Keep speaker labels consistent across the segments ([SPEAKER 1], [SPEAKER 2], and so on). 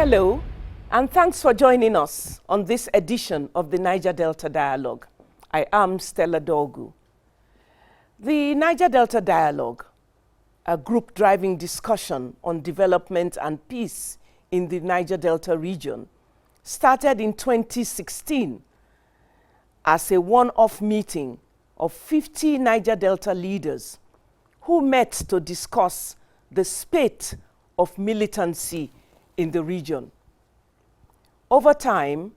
[SPEAKER 1] Hello, and thanks for joining us on this edition of the Niger Delta Dialogue. I am Stella Dogu. The Niger Delta Dialogue, a group driving discussion on development and peace in the Niger Delta region, started in 2016 as a one-off meeting of 50 Niger Delta leaders who met to discuss the spate of militancy in the region. Over time,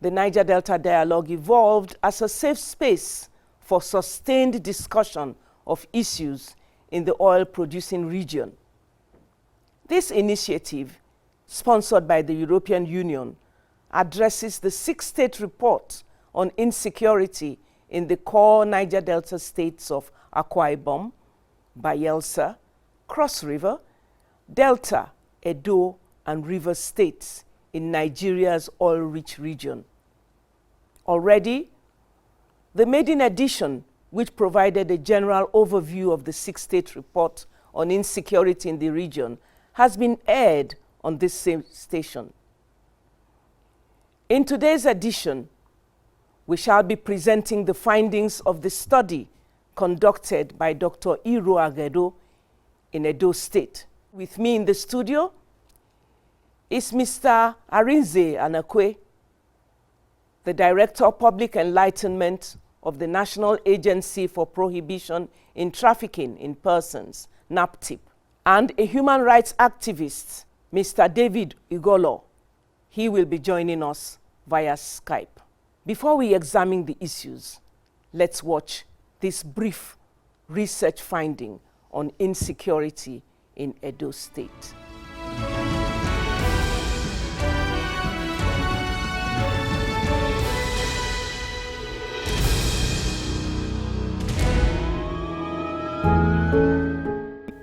[SPEAKER 1] the Niger Delta Dialogue evolved as a safe space for sustained discussion of issues in the oil-producing region. This initiative, sponsored by the European Union, addresses the six-state report on insecurity in the core Niger Delta states of Akwa Ibom, Bayelsa, Cross River, Delta, Edo, and River states in Nigeria's oil-rich region. Already, the maiden edition, which provided a general overview of the six-state report on insecurity in the region, has been aired on this same station. In today's edition, we shall be presenting the findings of the study conducted by Dr. Iro Agedo in Edo State. With me in the studio is Mr. Arinze Anakwe, the Director of Public Enlightenment of the National Agency for Prohibition in Trafficking in Persons, NAPTIP, and a human rights activist, Mr. David Igolo. He will be joining us via Skype. Before we examine the issues, let's watch this brief research finding on insecurity in Edo State.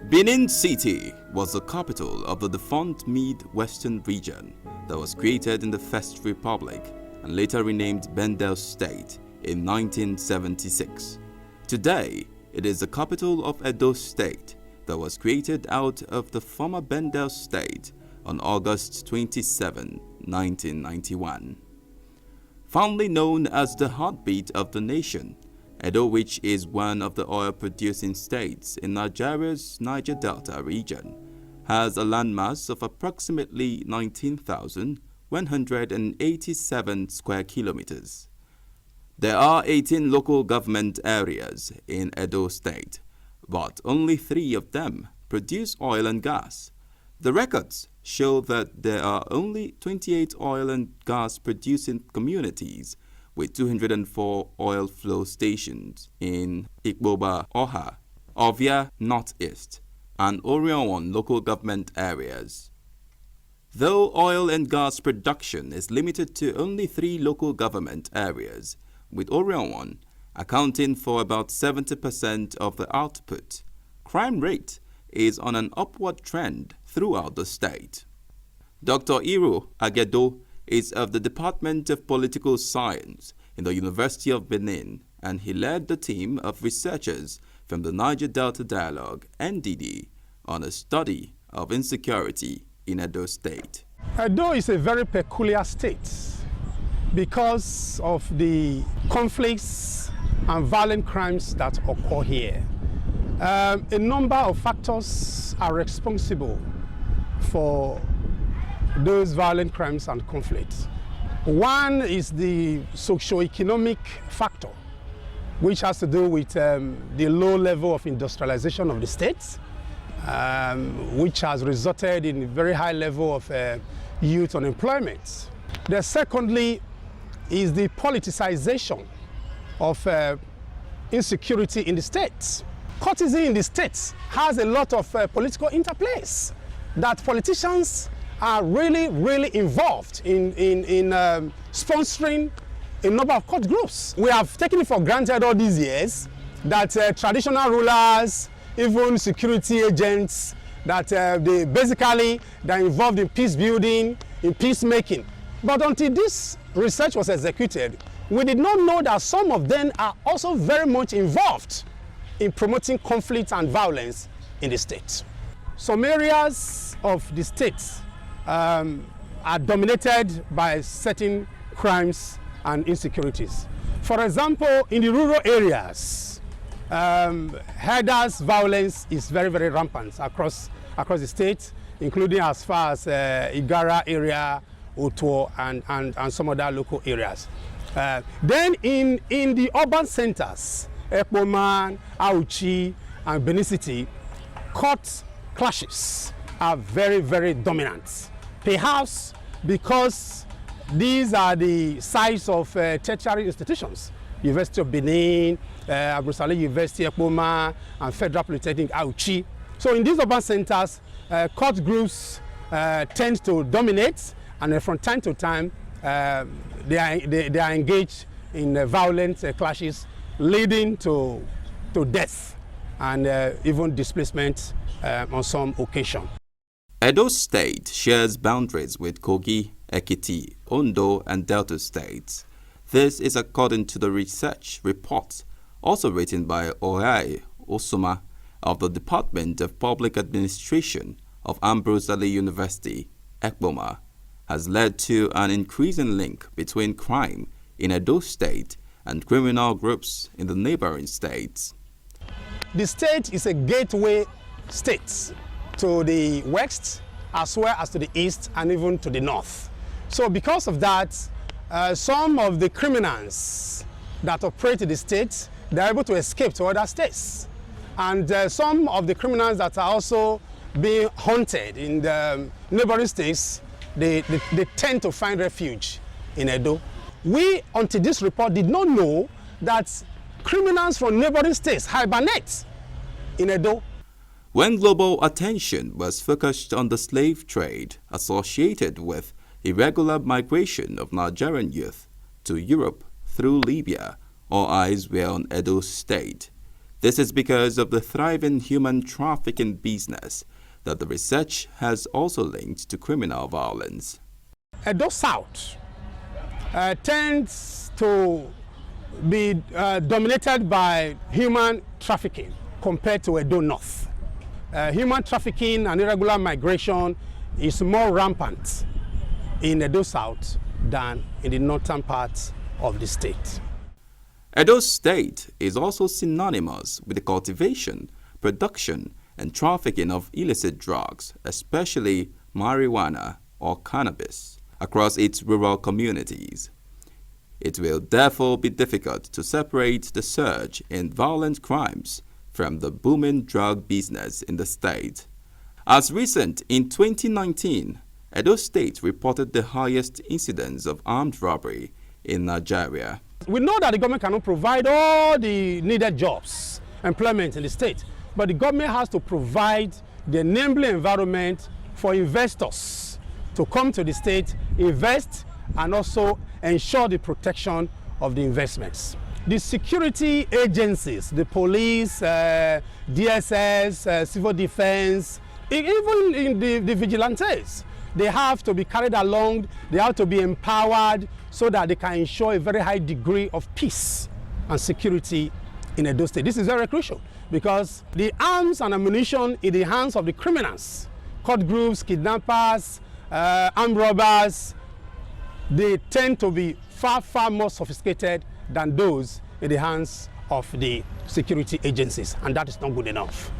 [SPEAKER 2] Benin City was the capital of the defunct Mid-Western region that was created in the First Republic and later renamed Bendel State in 1976. Today, it is the capital of Edo State that was created out of the former Bendel State on August 27, 1991. Fondly known as the heartbeat of the nation, Edo, which is one of the oil-producing states in Nigeria's Niger Delta region, has a landmass of approximately 19,187 square kilometers. There are 18 local government areas in Edo State, but only 3 of them produce oil and gas. The records show that there are only 28 oil and gas producing communities with 204 oil flow stations in Ikboba, Oha, Ovia Northeast, and Orion local government areas. Though oil and gas production is limited to only 3 local government areas, with Orion accounting for about 70% of the output, crime rate is on an upward trend throughout the state. Dr. Iro Agedo is of the Department of Political Science in the University of Benin, and he led the team of researchers from the Niger Delta Dialogue, NDD, on a study of insecurity in Edo State.
[SPEAKER 3] Edo is a very peculiar state because of the conflicts and violent crimes that occur here. A number of factors are responsible for those violent crimes and conflicts. One is the socio-economic factor, which has to do with the low level of industrialization of the state, which has resulted in a very high level of youth unemployment. The secondly is the politicization of insecurity in the state. Courtesy in the state has a lot of political interplays that politicians are really involved in sponsoring a number of court groups. We have taken it for granted all these years that traditional rulers, even security agents, that they're involved in peace building, in peacemaking. But until this research was executed, we did not know that some of them are also very much involved in promoting conflict and violence in the state. Some areas of the state are dominated by certain crimes and insecurities. For example, in the rural areas, herders' violence is very, very rampant across the state, including as far as Igara area, Otuo, and some other local areas. Then in the urban centers, Ekpoman, Auchi, and Benin City, court clashes are very, very dominant. Perhaps because these are the sites of tertiary institutions, University of Benin, Abu Saleh University, Ekpoma, and Federal Polytechnic, Auchi. So in these urban centers, court groups tend to dominate, and from time to time, they are engaged in violent clashes, leading to death and even displacement on some occasion.
[SPEAKER 2] Edo State shares boundaries with Kogi, Ekiti, Ondo, and Delta states. This is according to the research report, also written by Ohai Osuma of the Department of Public Administration of Ambrose Ali University, Ekpoma, has led to an increasing link between crime in Edo State and criminal groups in the neighboring states.
[SPEAKER 3] The state is a gateway state to the west, as well as to the east and even to the north. So because of that, some of the criminals that operate in the state, they're able to escape to other states. And some of the criminals that are also being hunted in the neighboring states, they tend to find refuge in Edo. We, until this report, did not know that criminals from neighboring states hibernate in Edo.
[SPEAKER 2] When global attention was focused on the slave trade associated with irregular migration of Nigerian youth to Europe through Libya, all eyes were on Edo State. This is because of the thriving human trafficking business that the research has also linked to criminal violence.
[SPEAKER 3] Edo South tends to be dominated by human trafficking compared to Edo North. Human trafficking and irregular migration is more rampant in Edo South than in the northern parts of the state.
[SPEAKER 2] Edo State is also synonymous with the cultivation, production, and trafficking of illicit drugs, especially marijuana or cannabis, across its rural communities. It will therefore be difficult to separate the surge in violent crimes from the booming drug business in the state. As recent in 2019, Edo State reported the highest incidence of armed robbery in Nigeria.
[SPEAKER 3] We know that the government cannot provide all the needed jobs, employment in the state, but the government has to provide the enabling environment for investors to come to the state, invest, and also ensure the protection of the investments. The security agencies, the police, DSS, civil defense, even in the vigilantes, they have to be carried along, they have to be empowered so that they can ensure a very high degree of peace and security in Edo State. This is very crucial because the arms and ammunition in the hands of the criminals, court groups, kidnappers, armed robbers, they tend to be far, far more sophisticated than those in the hands of the security agencies, and that is not good enough.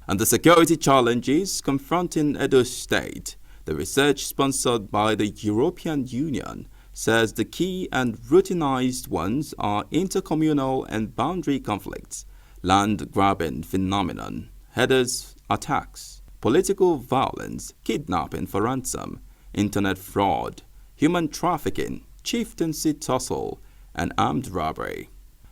[SPEAKER 2] And the security challenges confronting Edo State, the research sponsored by the European Union says the key and routinized ones are intercommunal and boundary conflicts, land grabbing phenomenon, herders attacks, political violence, kidnapping for ransom, internet fraud, human trafficking, chieftaincy tussle, and armed robbery.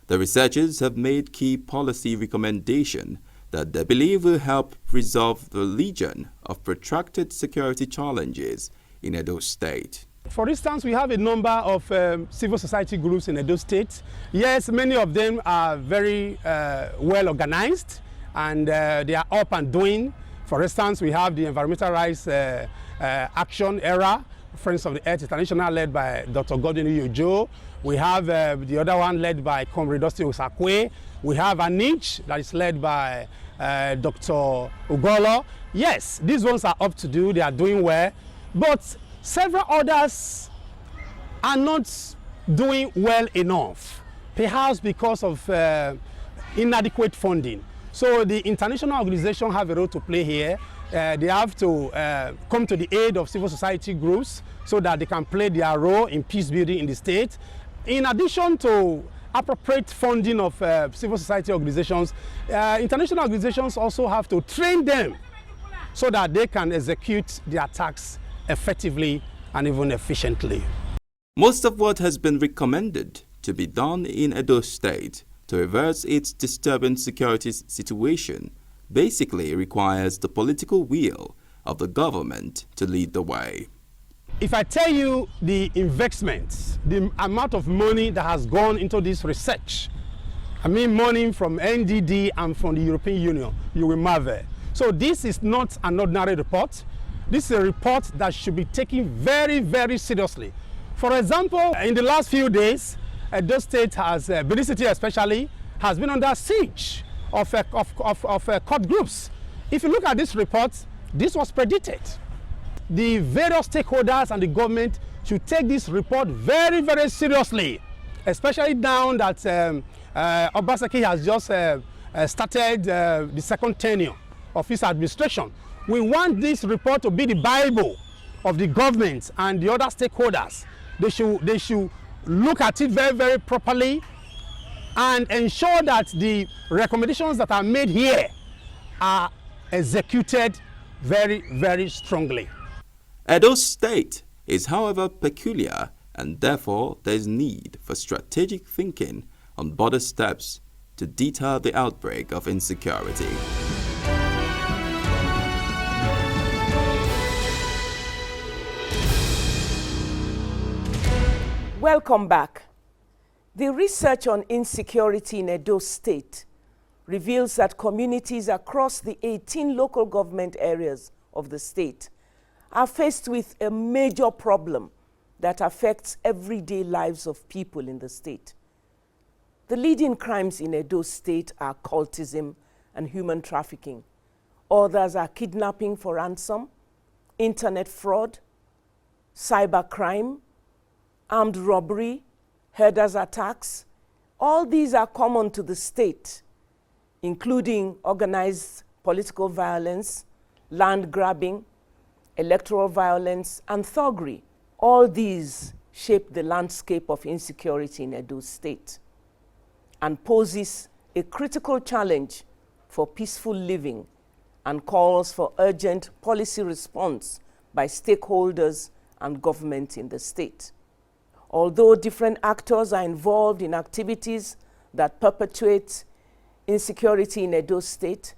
[SPEAKER 2] The researchers have made key policy recommendations that they believe will help resolve the legion of protracted security challenges in Edo State.
[SPEAKER 3] For instance, we have a number of civil society groups in Edo State. Yes, many of them are very well organized and they are up and doing. For instance, we have the Environmental Rights Action Era, Friends of the Earth International, led by Dr. Gordon Uyojo. We have the other one led by Comrade Dusty Osakwe. We have a niche that is led by Dr. Ugolo. Yes, these ones are up to do, they are doing well, but Several others are not doing well enough, perhaps because of inadequate funding. So the international organizations have a role to play here. They have to come to the aid of civil society groups so that they can play their role in peace building in the state. In addition to appropriate funding of civil society organizations, international organizations also have to train them so that they can execute their tasks effectively and even efficiently.
[SPEAKER 2] Most of what has been recommended to be done in Edo State to reverse its disturbing security situation basically requires the political will of the government to lead the way.
[SPEAKER 3] If I tell you the investment, the amount of money that has gone into this research, I mean money from NDD and from the European Union, you will marvel. So this is not an ordinary report. This is a report that should be taken very, very seriously. For example, in the last few days, Edo State has, Benin City especially, has been under siege of court groups. If you look at this report, this was predicted. The various stakeholders and the government should take this report very, very seriously, especially now that Obaseki has just started the second tenure of his administration. We want this report to be the Bible of the government and the other stakeholders. They should look at it very, very properly and ensure that the recommendations that are made here are executed very, very strongly.
[SPEAKER 2] Edo State is, however, peculiar, and therefore there is need for strategic thinking on border steps to deter the outbreak of insecurity.
[SPEAKER 1] Welcome back. The research on insecurity in Edo State reveals that communities across the 18 local government areas of the state are faced with a major problem that affects everyday lives of people in the state. The leading crimes in Edo State are cultism and human trafficking. Others are kidnapping for ransom, internet fraud, cybercrime, armed robbery, herders attacks. All these are common to the state, including organized political violence, land grabbing, electoral violence, and thuggery. All these shape the landscape of insecurity in Edo State and poses a critical challenge for peaceful living and calls for urgent policy response by stakeholders and government in the state. Although different actors are involved in activities that perpetuate insecurity in Edo State,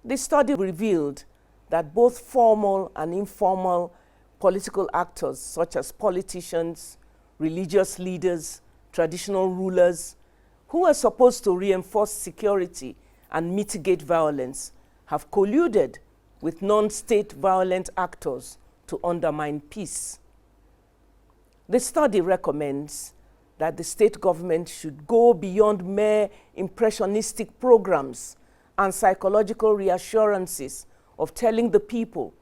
[SPEAKER 1] the study revealed that both formal and informal political actors, such as politicians, religious leaders, traditional rulers, who are supposed to reinforce security and mitigate violence, have colluded with non-state violent actors to undermine peace. The study recommends that the state government should go beyond mere impressionistic programs and psychological reassurances of telling the people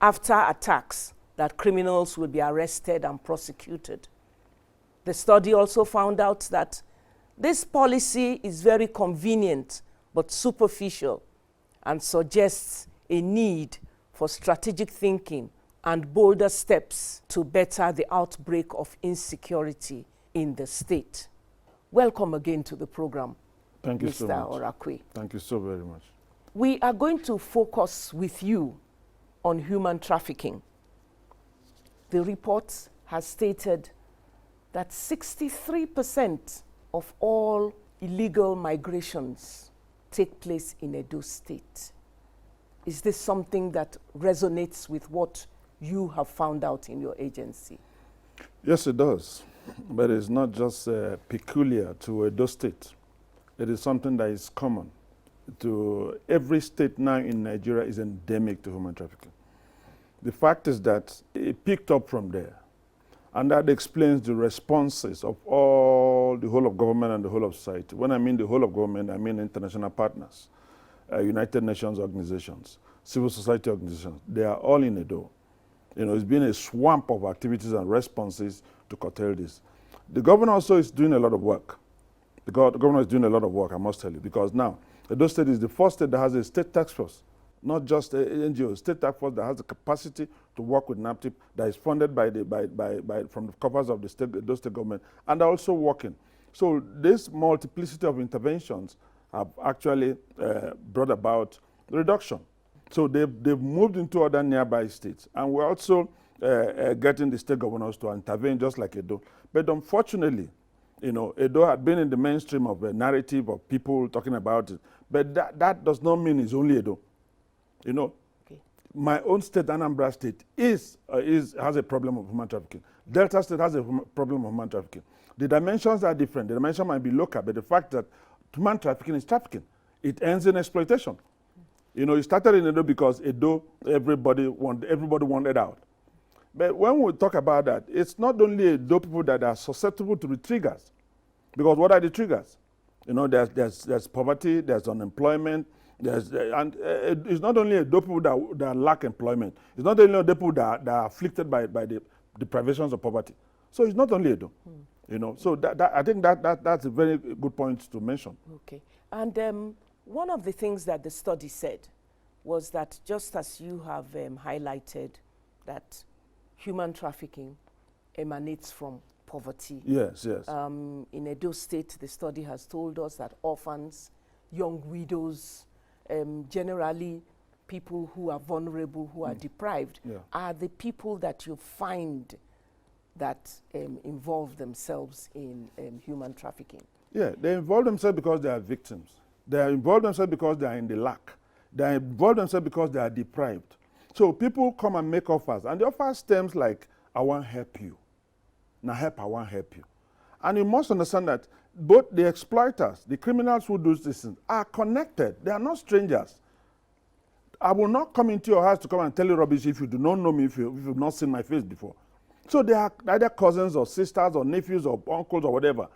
[SPEAKER 1] after attacks that criminals will be arrested and prosecuted. The study also found out that this policy is very convenient but superficial and suggests a need for strategic thinking and bolder steps to better the outbreak of insecurity in the state. Welcome again to the program,
[SPEAKER 4] Thank you
[SPEAKER 1] Mr.
[SPEAKER 4] so much.
[SPEAKER 1] Orakwe.
[SPEAKER 4] Thank you so very much.
[SPEAKER 1] We are going to focus with you on human trafficking. The report has stated that 63% of all illegal migrations take place in Edo State. Is this something that resonates with what you have found out in your agency?
[SPEAKER 4] Yes, it does. But it's not just peculiar to Edo State. It is something that is common to every state now in Nigeria is endemic to human trafficking. The fact is that it picked up from there. And that explains the responses of all, the whole of government and the whole of society. When I mean the whole of government, I mean international partners, United Nations organizations, civil society organizations. They are all in Edo It's been a swamp of activities and responses to curtail this. The governor also is doing a lot of work. The governor is doing a lot of work, I must tell you, because now Edo State is the first state that has a state task force, not just an NGO, state task force that has the capacity to work with NAPTIP, that is funded from the coffers of the Edo State government, and are also working. So this multiplicity of interventions have actually brought about reduction. So they've moved into other nearby states, and we're also getting the state governors to intervene just like Edo. But unfortunately, Edo had been in the mainstream of a narrative of people talking about it. But that does not mean it's only Edo. Okay. My own state, Anambra State, has a problem of human trafficking. Delta State has a problem of human trafficking. The dimensions are different. The dimension might be local, but the fact that human trafficking is trafficking, it ends in exploitation. It started in Edo because Edo, everybody wanted out. But when we talk about that, it's not only Edo people that are susceptible to the triggers. Because what are the triggers? There's poverty, there's unemployment, and it's not only Edo people that lack employment. It's not only Edo people that are afflicted by the privations of poverty. So it's not only Edo. So I think that's a very good point to mention.
[SPEAKER 1] Okay. And one of the things that the study said was that, just as you have highlighted, that human trafficking emanates from poverty.
[SPEAKER 4] Yes.
[SPEAKER 1] In Edo State, the study has told us that orphans, young widows, generally people who are vulnerable, who are deprived, are the people that you find that involve themselves in human trafficking. Yeah,
[SPEAKER 4] they involve themselves because they are victims. They involve themselves because they are in the lack. They involve themselves because they are deprived. So people come and make offers, and the offer stems like, I want to help you. Now help, I want to help you. And you must understand that both the exploiters, the criminals who do this thing, are connected. They are not strangers. I will not come into your house to come and tell you rubbish if you do not know me, if you've not seen my face before. So they are either cousins or sisters or nephews or uncles or whatever.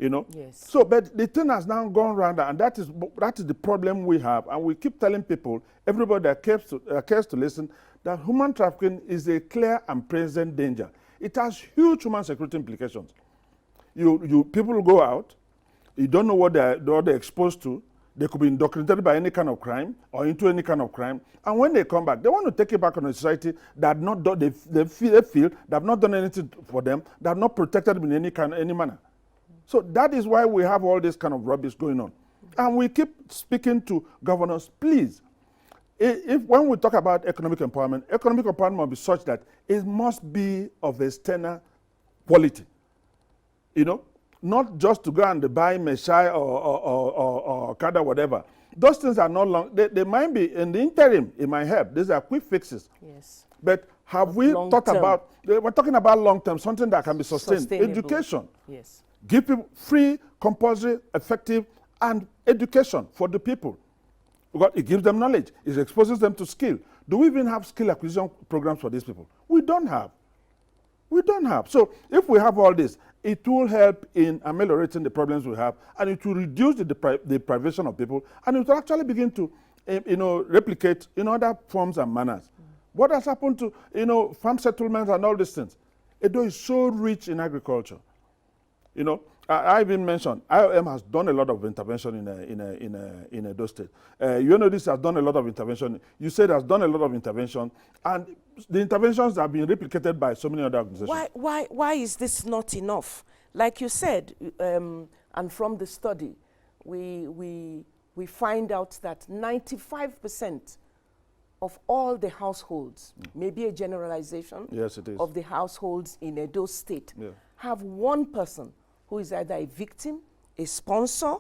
[SPEAKER 1] Yes.
[SPEAKER 4] So, but the thing has now gone round, and that is the problem we have. And we keep telling people, everybody that cares to listen, that human trafficking is a clear and present danger. It has huge human security implications. People go out, you don't know what they're exposed to. They could be indoctrinated by any kind of crime or into any kind of crime. And when they come back, they want to take it back on a society that they feel they have not done anything for them, that have not protected them in any manner. So that is why we have all this kind of rubbish going on. And we keep speaking to governors, please, when we talk about economic empowerment must be such that it must be of external quality. Not just to go and buy Meshai or Kada, whatever. Those things are not long. They might be, in the interim, it might help. These are quick fixes.
[SPEAKER 1] Yes.
[SPEAKER 4] But have we thought about, we're talking about long-term, something that can be sustained. Education.
[SPEAKER 1] Yes.
[SPEAKER 4] Give people free, compulsory, effective, and education for the people. Because it gives them knowledge. It exposes them to skill. Do we even have skill acquisition programs for these people? We don't have. We don't have. So if we have all this, it will help in ameliorating the problems we have, and it will reduce the deprivation of people, and it will actually begin to replicate in other forms and manners. What has happened to farm settlements and all these things? Edo is so rich in agriculture. I even mentioned IOM has done a lot of intervention in Edo State. This has done a lot of intervention. You said has done a lot of intervention, and the interventions have been replicated by so many other organizations.
[SPEAKER 1] Why is this not enough? Like you said, and from the study, we find out that 95% of all the households, maybe a generalization,
[SPEAKER 4] yes, it is,
[SPEAKER 1] of the households in Edo State have one person who is either a victim, a sponsor,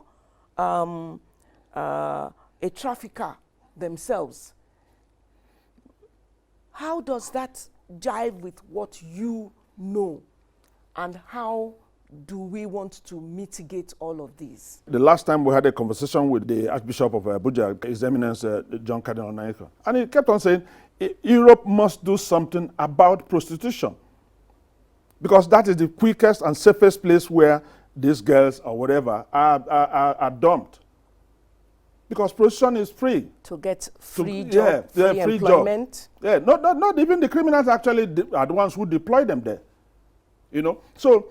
[SPEAKER 1] a trafficker themselves. How does that jive with what you know, and how do we want to mitigate all of these?
[SPEAKER 4] The last time we had a conversation with the Archbishop of Abuja, His Eminence John Cardinal Onyeika, and he kept on saying, Europe must do something about prostitution, because that is the quickest and safest place where these girls or whatever are dumped. because prostitution is free.
[SPEAKER 1] To get
[SPEAKER 4] To-
[SPEAKER 1] free job, free
[SPEAKER 4] free
[SPEAKER 1] employment.
[SPEAKER 4] Job. Yeah, not even the criminals actually are the ones who deploy them there. You know, so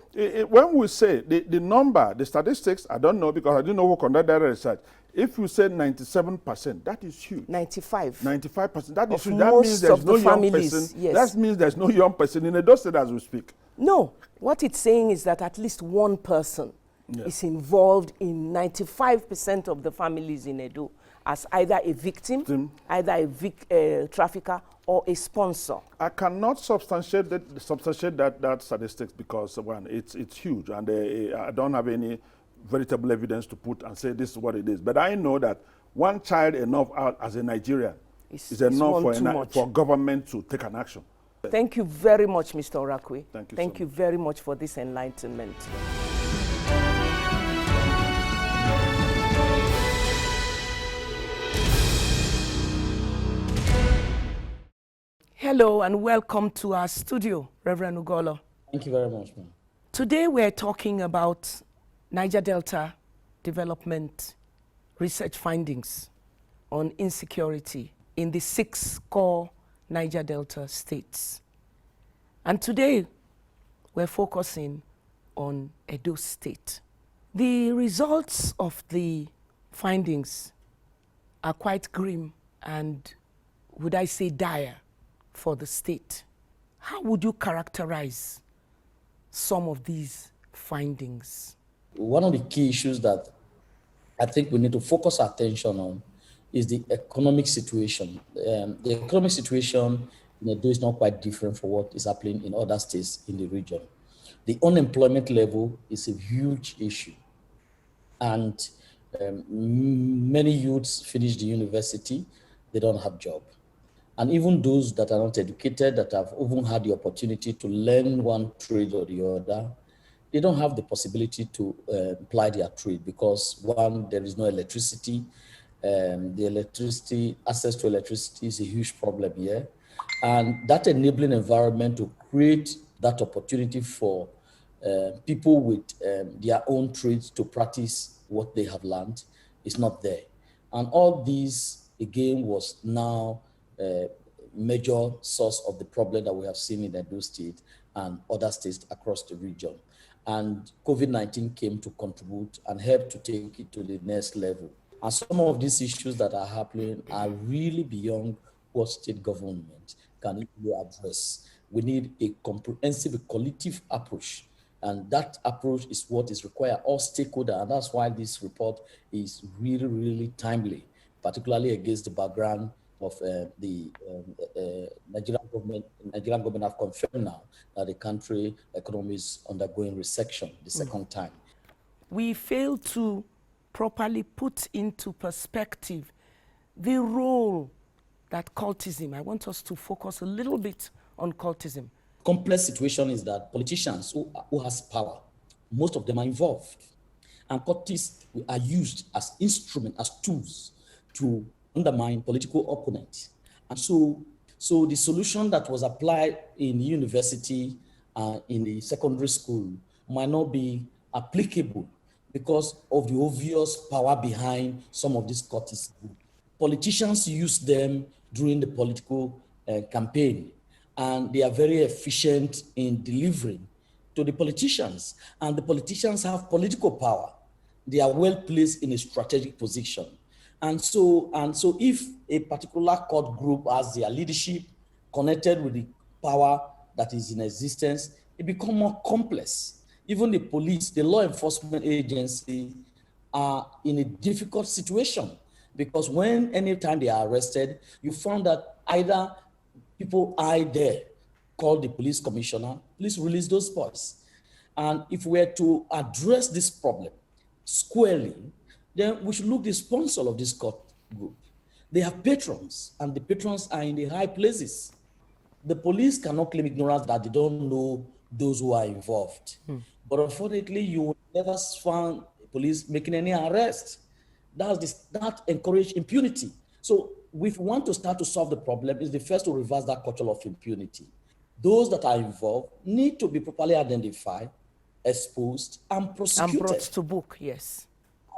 [SPEAKER 4] when we say the number, the statistics, I don't know because I didn't know who conducted that research. If you say 97%, that is huge.
[SPEAKER 1] 95.
[SPEAKER 4] 95%, that is
[SPEAKER 1] Of
[SPEAKER 4] huge. That means
[SPEAKER 1] most
[SPEAKER 4] there's
[SPEAKER 1] of
[SPEAKER 4] no
[SPEAKER 1] the
[SPEAKER 4] young
[SPEAKER 1] families,
[SPEAKER 4] person.
[SPEAKER 1] yes.
[SPEAKER 4] That means there's no young person in Edo State as we speak.
[SPEAKER 1] No, what it's saying is that at least one person is involved in 95% of the families in Edo as either a victim, either a trafficker, or a sponsor.
[SPEAKER 4] I cannot substantiate that statistics because one, it's huge, and I don't have any veritable evidence to put and say this is what it is. But I know that one child enough out as a Nigerian is enough for government to take an action.
[SPEAKER 1] Thank you very much, Mr. Orakwe.
[SPEAKER 4] Thank you.
[SPEAKER 1] Thank you very much for this enlightenment. Hello and welcome to our studio, Reverend Ugolo.
[SPEAKER 5] Thank you very much, ma'am.
[SPEAKER 1] Today we're talking about Niger Delta development research findings on insecurity in the 6 core Niger Delta states. And today we're focusing on Edo State. The results of the findings are quite grim and, would I say, dire for the state. How would you characterize some of these findings?
[SPEAKER 5] One of the key issues that I think we need to focus our attention on is the economic situation. The economic situation in Edo is not quite different from what is happening in other states in the region. The unemployment level is a huge issue. And many youths finish the university, they don't have job. And even those that are not educated, that have even had the opportunity to learn one trade or the other, they don't have the possibility to apply their trade because one, there is no electricity. Access to electricity is a huge problem here. And that enabling environment to create that opportunity for people with their own trades to practice what they have learned is not there. And all these, again, was now a major source of the problem that we have seen in Edo State and other states across the region. And COVID-19 came to contribute and help to take it to the next level. And some of these issues that are happening are really beyond what state government can easily address. We need a comprehensive, collective approach. And that approach is what is required, all stakeholders. And that's why this report is really, really timely, particularly against the background of the Nigerian government have confirmed now that the country economy is undergoing recession the second time.
[SPEAKER 1] We fail to properly put into perspective the role that cultism, I want us to focus a little bit on cultism.
[SPEAKER 5] Complex situation is that politicians who has power, most of them are involved. And cultists are used as instruments, as tools to undermine political opponents. And so the solution that was applied in university, in the secondary school, might not be applicable because of the obvious power behind some of these cultists. Politicians use them during the political campaign, and they are very efficient in delivering to the politicians. And the politicians have political power. They are well placed in a strategic position. And so if a particular court group has their leadership connected with the power that is in existence, it becomes more complex. Even the police, the law enforcement agency are in a difficult situation because anytime they are arrested, you found that either people hide there, call the police commissioner, please release those boys. And if we are to address this problem squarely, then we should look the sponsor of this court group. They have patrons, and the patrons are in the high places. The police cannot claim ignorance that they don't know those who are involved. But unfortunately, you will never find police making any arrests. That encourages impunity. So if we want to start to solve the problem, is the first to reverse that culture of impunity. Those that are involved need to be properly identified, exposed, and prosecuted.
[SPEAKER 1] And brought to book, yes.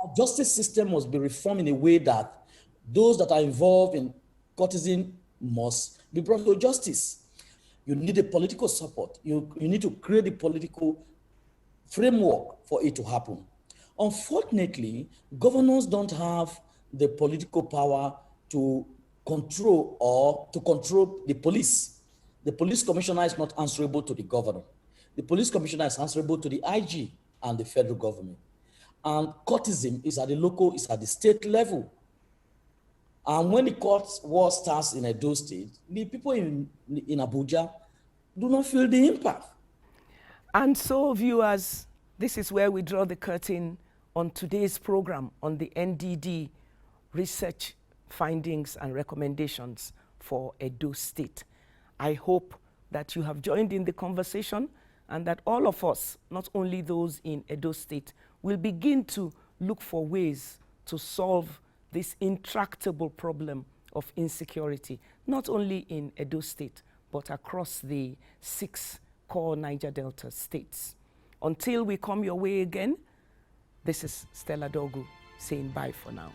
[SPEAKER 5] Our justice system must be reformed in a way that those that are involved in courtesan must be brought to justice. You need a political support. You need to create a political framework for it to happen. Unfortunately, governors don't have the political power to control the police. The police commissioner is not answerable to the governor. The police commissioner is answerable to the IG and the federal government. And courtesan is at the state level. And when the court war starts in Edo State, the people in Abuja do not feel the impact.
[SPEAKER 1] And so, viewers, this is where we draw the curtain on today's program on the NDD research findings and recommendations for Edo State. I hope that you have joined in the conversation and that all of us, not only those in Edo State, will begin to look for ways to solve this intractable problem of insecurity, not only in Edo State, but across the 6 core Niger Delta states. Until we come your way again, this is Stella Dogu saying bye for now.